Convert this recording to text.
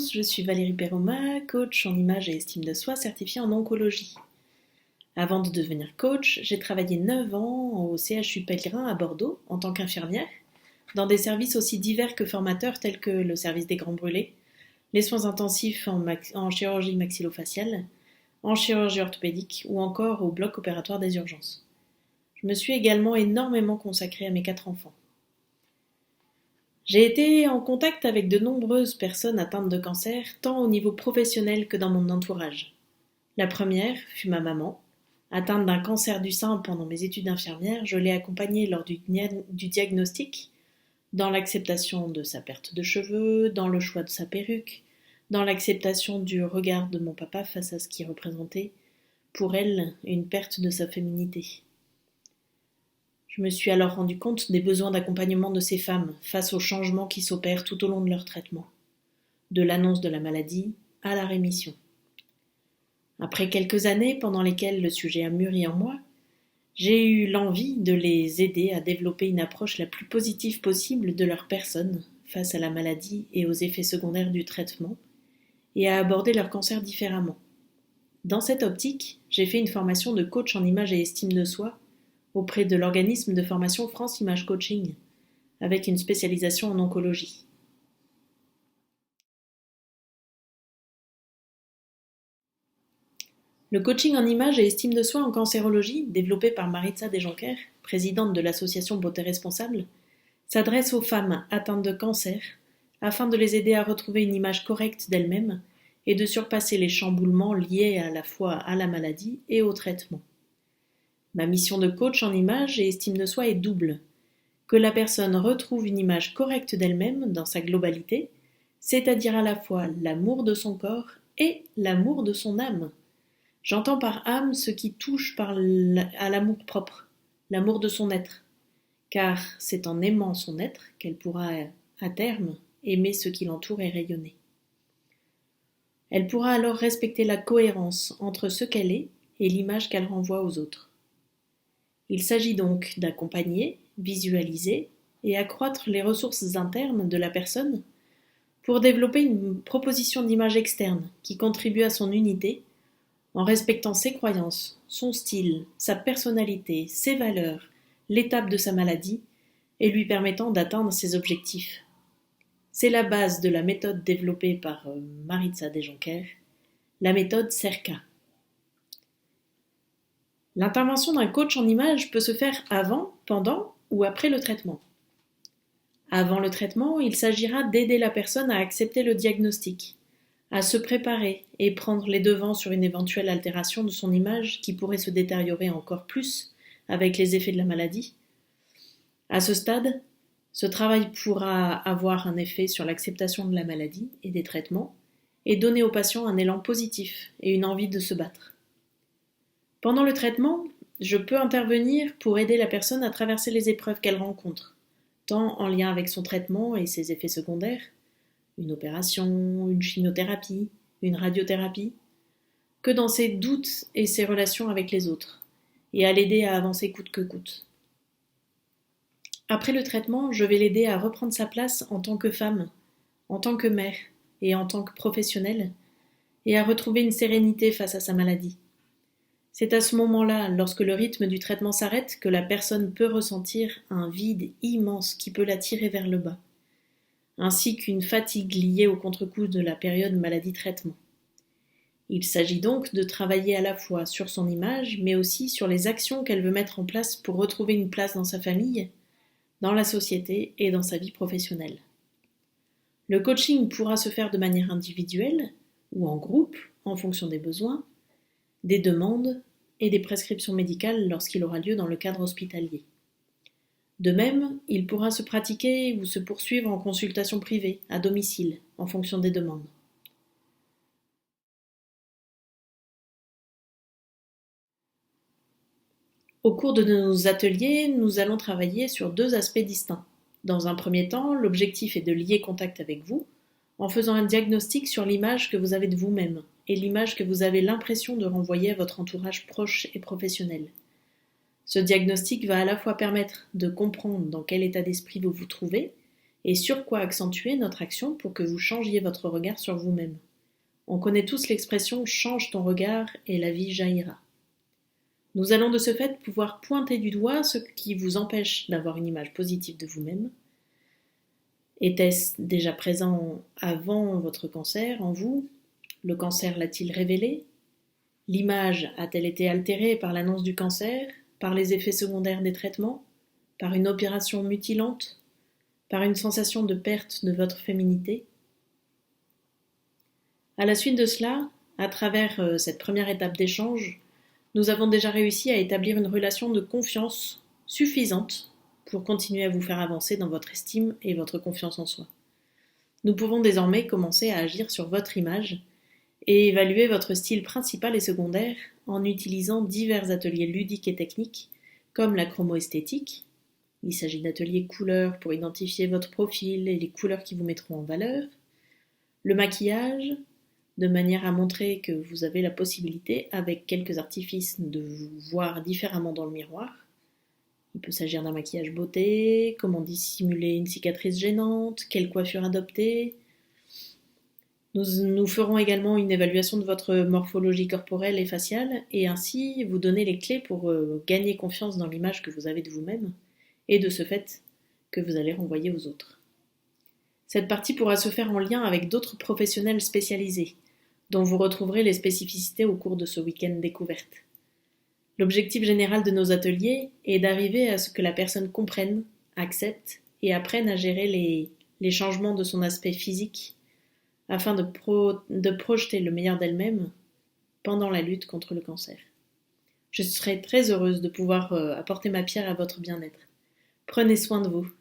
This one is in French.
tous, je suis Valérie Perroma, coach en image et estime de soi certifiée en oncologie. Avant de devenir coach, j'ai travaillé 9 ans au CHU Pellegrin à Bordeaux en tant qu'infirmière, dans des services aussi divers que formateurs tels que le service des grands brûlés, les soins intensifs en chirurgie maxillofaciale, en chirurgie orthopédique ou encore au bloc opératoire des urgences. Je me suis également énormément consacrée à mes 4 enfants. J'ai été en contact avec de nombreuses personnes atteintes de cancer, tant au niveau professionnel que dans mon entourage. La première fut ma maman. Atteinte d'un cancer du sein pendant mes études d'infirmière, je l'ai accompagnée lors du diagnostic, dans l'acceptation de sa perte de cheveux, dans le choix de sa perruque, dans l'acceptation du regard de mon papa face à ce qui représentait, pour elle, une perte de sa féminité. Je me suis alors rendu compte des besoins d'accompagnement de ces femmes face aux changements qui s'opèrent tout au long de leur traitement, de l'annonce de la maladie à la rémission. Après quelques années pendant lesquelles le sujet a mûri en moi, j'ai eu l'envie de les aider à développer une approche la plus positive possible de leur personne face à la maladie et aux effets secondaires du traitement, et à aborder leur cancer différemment. Dans cette optique, j'ai fait une formation de coach en image et estime de soi auprès de l'organisme de formation France Image Coaching, avec une spécialisation en oncologie. Le coaching en image et estime de soi en cancérologie, développé par Maritza Dejoncker, présidente de l'association Beauté Responsable, s'adresse aux femmes atteintes de cancer afin de les aider à retrouver une image correcte d'elles-mêmes et de surpasser les chamboulements liés à la fois à la maladie et au traitement. Ma mission de coach en image et estime de soi est double. Que la personne retrouve une image correcte d'elle-même dans sa globalité, c'est-à-dire à la fois l'amour de son corps et l'amour de son âme. J'entends par âme ce qui touche à l'amour propre, l'amour de son être, car c'est en aimant son être qu'elle pourra, à terme, aimer ce qui l'entoure et rayonner. Elle pourra alors respecter la cohérence entre ce qu'elle est et l'image qu'elle renvoie aux autres. Il s'agit donc d'accompagner, visualiser et accroître les ressources internes de la personne pour développer une proposition d'image externe qui contribue à son unité en respectant ses croyances, son style, sa personnalité, ses valeurs, l'étape de sa maladie et lui permettant d'atteindre ses objectifs. C'est la base de la méthode développée par Maritza Dejoncker, la méthode CERCA. L'intervention d'un coach en image peut se faire avant, pendant ou après le traitement. Avant le traitement, il s'agira d'aider la personne à accepter le diagnostic, à se préparer et prendre les devants sur une éventuelle altération de son image qui pourrait se détériorer encore plus avec les effets de la maladie. À ce stade, ce travail pourra avoir un effet sur l'acceptation de la maladie et des traitements et donner au patient un élan positif et une envie de se battre. Pendant le traitement, je peux intervenir pour aider la personne à traverser les épreuves qu'elle rencontre, tant en lien avec son traitement et ses effets secondaires, une opération, une chimiothérapie, une radiothérapie, que dans ses doutes et ses relations avec les autres, et à l'aider à avancer coûte que coûte. Après le traitement, je vais l'aider à reprendre sa place en tant que femme, en tant que mère et en tant que professionnelle, et à retrouver une sérénité face à sa maladie. C'est à ce moment-là, lorsque le rythme du traitement s'arrête, que la personne peut ressentir un vide immense qui peut la tirer vers le bas, ainsi qu'une fatigue liée au contre-coup de la période maladie-traitement. Il s'agit donc de travailler à la fois sur son image, mais aussi sur les actions qu'elle veut mettre en place pour retrouver une place dans sa famille, dans la société et dans sa vie professionnelle. Le coaching pourra se faire de manière individuelle ou en groupe, en fonction des besoins, des demandes et des prescriptions médicales lorsqu'il aura lieu dans le cadre hospitalier. De même, il pourra se pratiquer ou se poursuivre en consultation privée, à domicile, en fonction des demandes. Au cours de nos ateliers, nous allons travailler sur 2 aspects distincts. Dans un premier temps, l'objectif est de lier contact avec vous, en faisant un diagnostic sur l'image que vous avez de vous-même et l'image que vous avez l'impression de renvoyer à votre entourage proche et professionnel. Ce diagnostic va à la fois permettre de comprendre dans quel état d'esprit vous vous trouvez et sur quoi accentuer notre action pour que vous changiez votre regard sur vous-même. On connaît tous l'expression « change ton regard et la vie jaillira ». Nous allons de ce fait pouvoir pointer du doigt ce qui vous empêche d'avoir une image positive de vous-même. Était-ce déjà présent avant votre cancer en vous? Le cancer l'a-t-il révélé? L'image a-t-elle été altérée par l'annonce du cancer, par les effets secondaires des traitements, par une opération mutilante, par une sensation de perte de votre féminité? À la suite de cela, à travers cette première étape d'échange, nous avons déjà réussi à établir une relation de confiance suffisante pour continuer à vous faire avancer dans votre estime et votre confiance en soi. Nous pouvons désormais commencer à agir sur votre image et évaluer votre style principal et secondaire en utilisant divers ateliers ludiques et techniques comme la chromoesthétique. Il s'agit d'ateliers couleurs pour identifier votre profil et les couleurs qui vous mettront en valeur. Le maquillage, de manière à montrer que vous avez la possibilité, avec quelques artifices, de vous voir différemment dans le miroir. Il peut s'agir d'un maquillage beauté, comment dissimuler une cicatrice gênante, quelle coiffure adopter. Nous ferons également une évaluation de votre morphologie corporelle et faciale, et ainsi vous donner les clés pour gagner confiance dans l'image que vous avez de vous-même, et de ce fait que vous allez renvoyer aux autres. Cette partie pourra se faire en lien avec d'autres professionnels spécialisés, dont vous retrouverez les spécificités au cours de ce week-end découverte. L'objectif général de nos ateliers est d'arriver à ce que la personne comprenne, accepte et apprenne à gérer les changements de son aspect physique afin de projeter le meilleur d'elle-même pendant la lutte contre le cancer. Je serai très heureuse de pouvoir apporter ma pierre à votre bien-être. Prenez soin de vous.